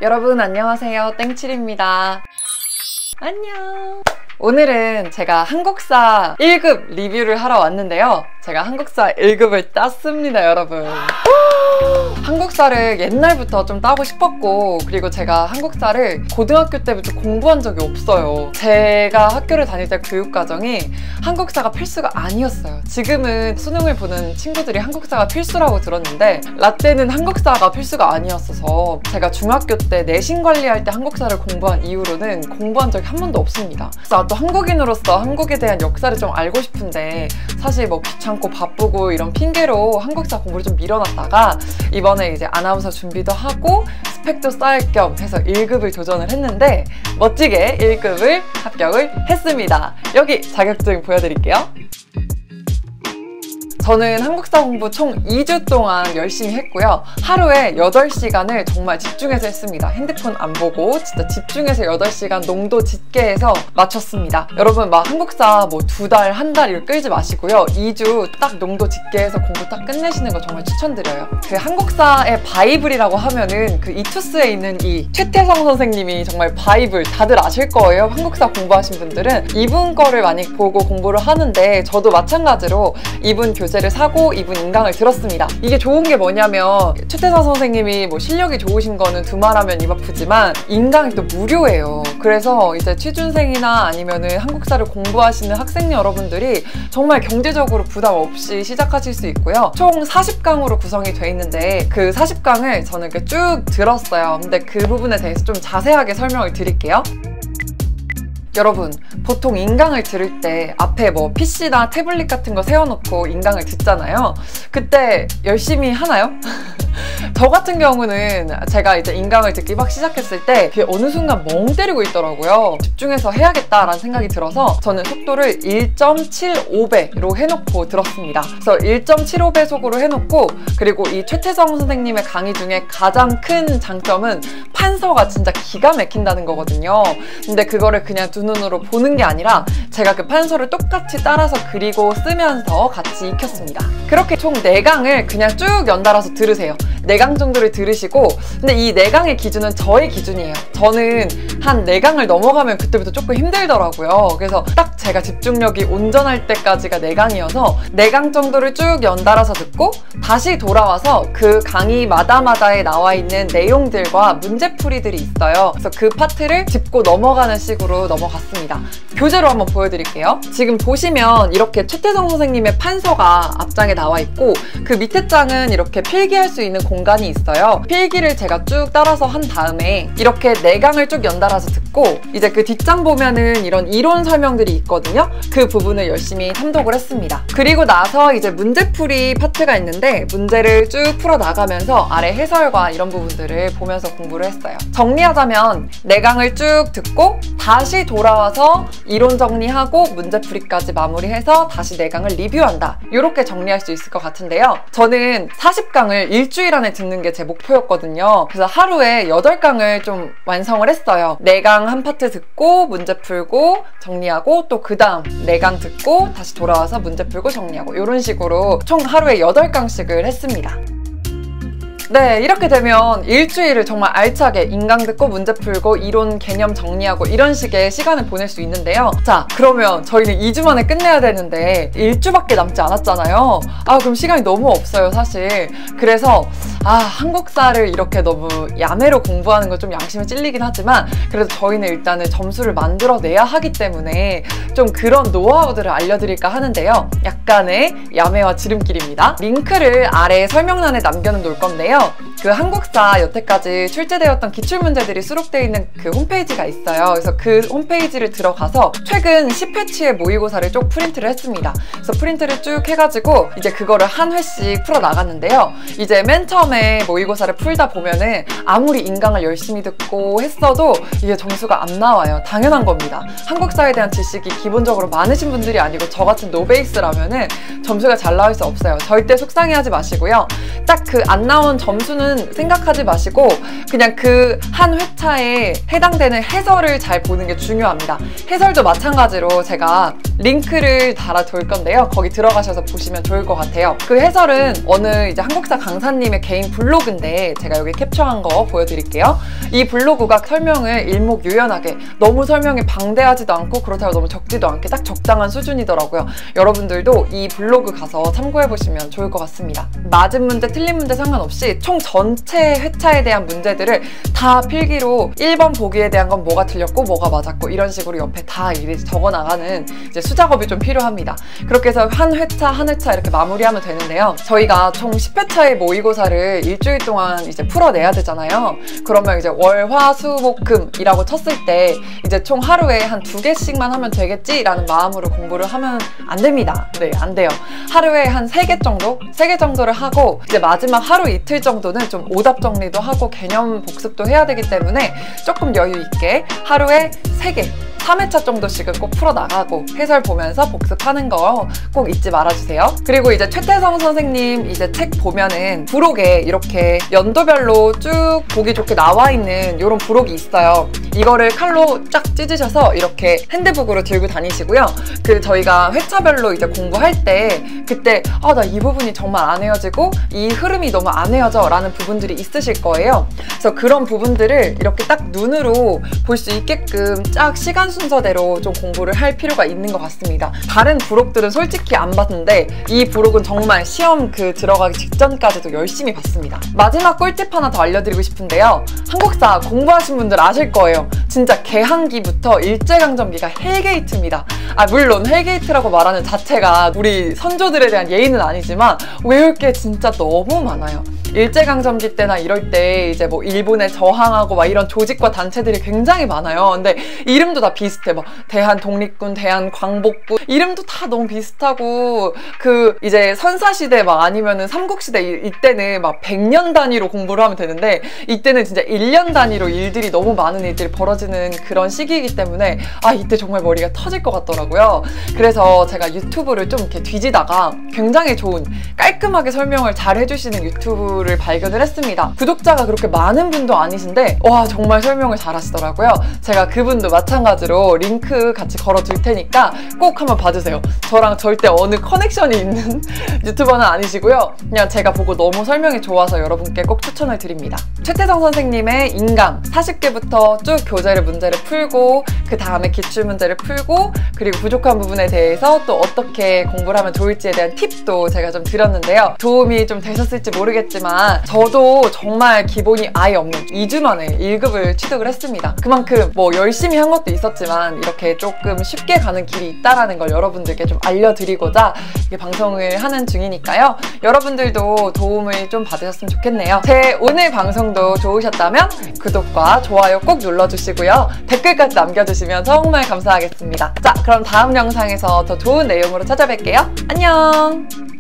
여러분 안녕하세요, 땡칠입니다. 안녕. 오늘은 제가 한국사 1급 리뷰를 하러 왔는데요. 제가 한국사 1급을 땄습니다, 여러분. 한국사를 옛날부터 좀 따고 싶었고, 그리고 제가 한국사를 고등학교 때부터 공부한 적이 없어요. 제가 학교를 다닐 때 교육과정이 한국사가 필수가 아니었어요. 지금은 수능을 보는 친구들이 한국사가 필수라고 들었는데 라떼는 한국사가 필수가 아니었어서 제가 중학교 때 내신 관리할 때 한국사를 공부한 이후로는 공부한 적이 한 번도 없습니다. 그래서 또 한국인으로서 한국에 대한 역사를 좀 알고 싶은데 사실 뭐 귀찮고 바쁘고 이런 핑계로 한국사 공부를 좀 미뤄놨다가 이번에 이제 아나운서 준비도 하고 스펙도 쌓을 겸 해서 1급을 도전을 했는데 멋지게 1급을 합격을 했습니다. 여기 자격증 보여드릴게요. 저는 한국사 공부 총 2주 동안 열심히 했고요. 하루에 8시간을 정말 집중해서 했습니다. 핸드폰 안 보고 진짜 집중해서 8시간 농도 짙게 해서 마쳤습니다. 여러분 막 한국사 뭐 2달, 1달 이렇게 끌지 마시고요. 2주 딱 농도 짙게 해서 공부 딱 끝내시는 거 정말 추천드려요. 그 한국사의 바이블이라고 하면은 그 이투스에 있는 이 최태성 선생님이 정말 바이블, 다들 아실 거예요. 한국사 공부하신 분들은 이분 거를 많이 보고 공부를 하는데 저도 마찬가지로 이분 교재를 사고 이분 인강을 들었습니다. 이게 좋은 게 뭐냐면 최태성 선생님이 뭐 실력이 좋으신 거는 두말하면 입 아프지만 인강이 또 무료예요. 그래서 이제 취준생이나 아니면은 한국사를 공부하시는 학생 여러분들이 정말 경제적으로 부담 없이 시작하실 수 있고요. 총 40강으로 구성이 돼 있는데 그 40강을 저는 이렇게 쭉 들었어요. 근데 그 부분에 대해서 좀 자세하게 설명을 드릴게요. 여러분, 보통 인강을 들을 때 앞에 뭐 PC나 태블릿 같은 거 세워놓고 인강을 듣잖아요. 그때 열심히 하나요? 저 같은 경우는 제가 이제 인강을 듣기 막 시작했을 때 그게 어느 순간 멍 때리고 있더라고요. 집중해서 해야겠다라는 생각이 들어서 저는 속도를 1.75배로 해놓고 들었습니다. 그래서 1.75배 속으로 해놓고, 그리고 이 최태성 선생님의 강의 중에 가장 큰 장점은 판서가 진짜 기가 막힌다는 거거든요. 근데 그거를 그냥 두 눈으로 보는 게 아니라 제가 그 판서를 똑같이 따라서 그리고 쓰면서 같이 익혔습니다. 그렇게 총 4강을 그냥 쭉 연달아서 들으세요. 4강 정도를 들으시고, 근데 이 4강의 기준은 저의 기준이에요. 저는 한 4강을 넘어가면 그때부터 조금 힘들더라고요. 그래서 딱 제가 집중력이 온전할 때까지가 4강이어서 4강 정도를 쭉 연달아서 듣고 다시 돌아와서 그 강의마다마다에 나와 있는 내용들과 문제풀이들이 있어요. 그래서 그 파트를 짚고 넘어가는 식으로 넘어갔습니다. 교재로 한번 보여드릴게요. 지금 보시면 이렇게 최태성 선생님의 판서가 앞장에 나와 있고 그 밑에 장은 이렇게 필기할 수 있는 공간이 있어요. 필기를 제가 쭉 따라서 한 다음에 이렇게 4강을 쭉 연달아서 듣고 이제 그 뒷장 보면은 이런 이론 설명들이 있거든요. 그 부분을 열심히 탐독을 했습니다. 그리고 나서 이제 문제풀이 파트가 있는데 문제를 쭉 풀어 나가면서 아래 해설과 이런 부분들을 보면서 공부를 했어요. 정리하자면 4강을 쭉 듣고 다시 돌아와서 이론 정리하고 문제풀이까지 마무리해서 다시 4강을 리뷰한다. 이렇게 정리할 수 있을 것 같은데요. 저는 40강을 일주일 안에 듣는 게 제 목표였거든요. 그래서 하루에 8강을 좀 완성을 했어요. 4강 한 파트 듣고 문제 풀고 정리하고 또 그 다음 4강 듣고 다시 돌아와서 문제 풀고 정리하고 이런 식으로 총 하루에 8강씩을 했습니다. 네, 이렇게 되면 일주일을 정말 알차게 인강 듣고 문제 풀고 이론 개념 정리하고 이런 식의 시간을 보낼 수 있는데요. 자, 그러면 저희는 2주 만에 끝내야 되는데 1주밖에 남지 않았잖아요. 그럼 시간이 너무 없어요, 사실. 그래서 한국사를 이렇게 너무 야매로 공부하는 건 좀 양심에 찔리긴 하지만 그래도 저희는 일단은 점수를 만들어내야 하기 때문에 좀 그런 노하우들을 알려드릴까 하는데요. 약간의 야매와 지름길입니다. 링크를 아래 설명란에 남겨놓을 건데요. 그 한국사 여태까지 출제되었던 기출문제들이 수록되어 있는 그 홈페이지가 있어요. 그래서 그 홈페이지를 들어가서 최근 10회치의 모의고사를 쭉 프린트를 했습니다. 그래서 프린트를 쭉 해가지고 이제 그거를 한 회씩 풀어 나갔는데요. 이제 맨 처음에 모의고사를 풀다 보면은 아무리 인강을 열심히 듣고 했어도 이게 점수가 안 나와요. 당연한 겁니다. 한국사에 대한 지식이 기본적으로 많으신 분들이 아니고 저 같은 노베이스라면은 점수가 잘 나올 수 없어요. 절대 속상해하지 마시고요. 딱 그 안 나온 점 점수는 생각하지 마시고 그냥 그 한 회차에 해당되는 해설을 잘 보는 게 중요합니다. 해설도 마찬가지로 제가 링크를 달아둘 건데요. 거기 들어가셔서 보시면 좋을 것 같아요. 그 해설은 어느 이제 한국사 강사님의 개인 블로그인데 제가 여기 캡처한 거 보여드릴게요. 이 블로그가 설명을 일목요연하게, 너무 설명이 방대하지도 않고 그렇다고 너무 적지도 않게 딱 적당한 수준이더라고요. 여러분들도 이 블로그 가서 참고해보시면 좋을 것 같습니다. 맞은 문제, 틀린 문제 상관없이 총 전체 회차에 대한 문제들을 다 필기로 1번 보기에 대한 건 뭐가 틀렸고 뭐가 맞았고 이런 식으로 옆에 다 적어나가는 이제 수작업이 좀 필요합니다. 그렇게 해서 한 회차 한 회차 이렇게 마무리하면 되는데요. 저희가 총 10회차의 모의고사를 일주일 동안 이제 풀어내야 되잖아요. 그러면 이제 월, 화, 수, 목, 금이라고 쳤을 때 이제 총 하루에 한 2개씩만 하면 되겠지라는 마음으로 공부를 하면 안 됩니다. 네, 안 돼요. 하루에 한 3개 정도? 3개 정도를 하고 이제 마지막 하루 이틀 정도는 좀 오답 정리도 하고 개념 복습도 해야 되기 때문에 조금 여유 있게 하루에 3개 3회차 정도씩은 꼭 풀어나가고 해설 보면서 복습하는 거 꼭 잊지 말아주세요. 그리고 이제 최태성 선생님 이제 책 보면은 부록에 이렇게 연도별로 쭉 보기 좋게 나와 있는 이런 부록이 있어요. 이거를 칼로 쫙 찢으셔서 이렇게 핸드북으로 들고 다니시고요. 그 저희가 회차별로 이제 공부할 때 그때 나 이 부분이 정말 안 헤어지고 이 흐름이 너무 안 헤어져 라는 부분들이 있으실 거예요. 그래서 그런 부분들을 이렇게 딱 눈으로 볼 수 있게끔 쫙 시간 순서대로 좀 공부를 할 필요가 있는 것 같습니다. 다른 부록들은 솔직히 안 봤는데 이 부록은 정말 시험 들어가기 직전까지도 열심히 봤습니다. 마지막 꿀팁 하나 더 알려드리고 싶은데요. 한국사 공부하신 분들 아실 거예요. 진짜 개항기부터 일제강점기가 헬게이트입니다. 물론 헬게이트라고 말하는 자체가 우리 선조들에 대한 예의는 아니지만 외울 게 진짜 너무 많아요. 일제강점기 때나 이럴 때 이제 뭐 일본에 저항하고 막 이런 조직과 단체들이 굉장히 많아요. 근데 이름도 다 비슷해. 막 대한독립군, 대한광복군 이름도 다 너무 비슷하고 그 이제 선사시대 막 아니면은 삼국시대 이때는 막 100년 단위로 공부를 하면 되는데 이때는 진짜 1년 단위로 일들이 너무 많은 일들이 벌어지는 그런 시기이기 때문에 이때 정말 머리가 터질 것 같더라고요. 그래서 제가 유튜브를 좀 이렇게 뒤지다가 굉장히 좋은 깔끔하게 설명을 잘 해주시는 유튜브를 발견을 했습니다. 구독자가 그렇게 많은 분도 아니신데 와 정말 설명을 잘 하시더라고요. 제가 그분도 마찬가지로 링크 같이 걸어둘 테니까 꼭 한번 봐주세요. 저랑 절대 어느 커넥션이 있는 유튜버는 아니시고요. 그냥 제가 보고 너무 설명이 좋아서 여러분께 꼭 추천을 드립니다. 최태성 선생님의 인강 40개부터 쭉 교재를 문제를 풀고 그 다음에 기출문제를 풀고 그리고 부족한 부분에 대해서 또 어떻게 공부를 하면 좋을지에 대한 팁도 제가 좀 드렸는데요. 도움이 좀 되셨을지 모르겠지만 저도 정말 기본이 아예 없는 2주 만에 1급을 취득을 했습니다. 그만큼 뭐 열심히 한 것도 있었지만 이렇게 조금 쉽게 가는 길이 있다는 걸 여러분들께 좀 알려드리고자 이렇게 방송을 하는 중이니까요. 여러분들도 도움을 좀 받으셨으면 좋겠네요. 제 오늘 방송도 좋으셨다면 구독과 좋아요 꼭 눌러주시고요. 댓글까지 남겨주시면 정말 감사하겠습니다. 자, 그럼 다음 영상에서 더 좋은 내용으로 찾아뵐게요. 안녕!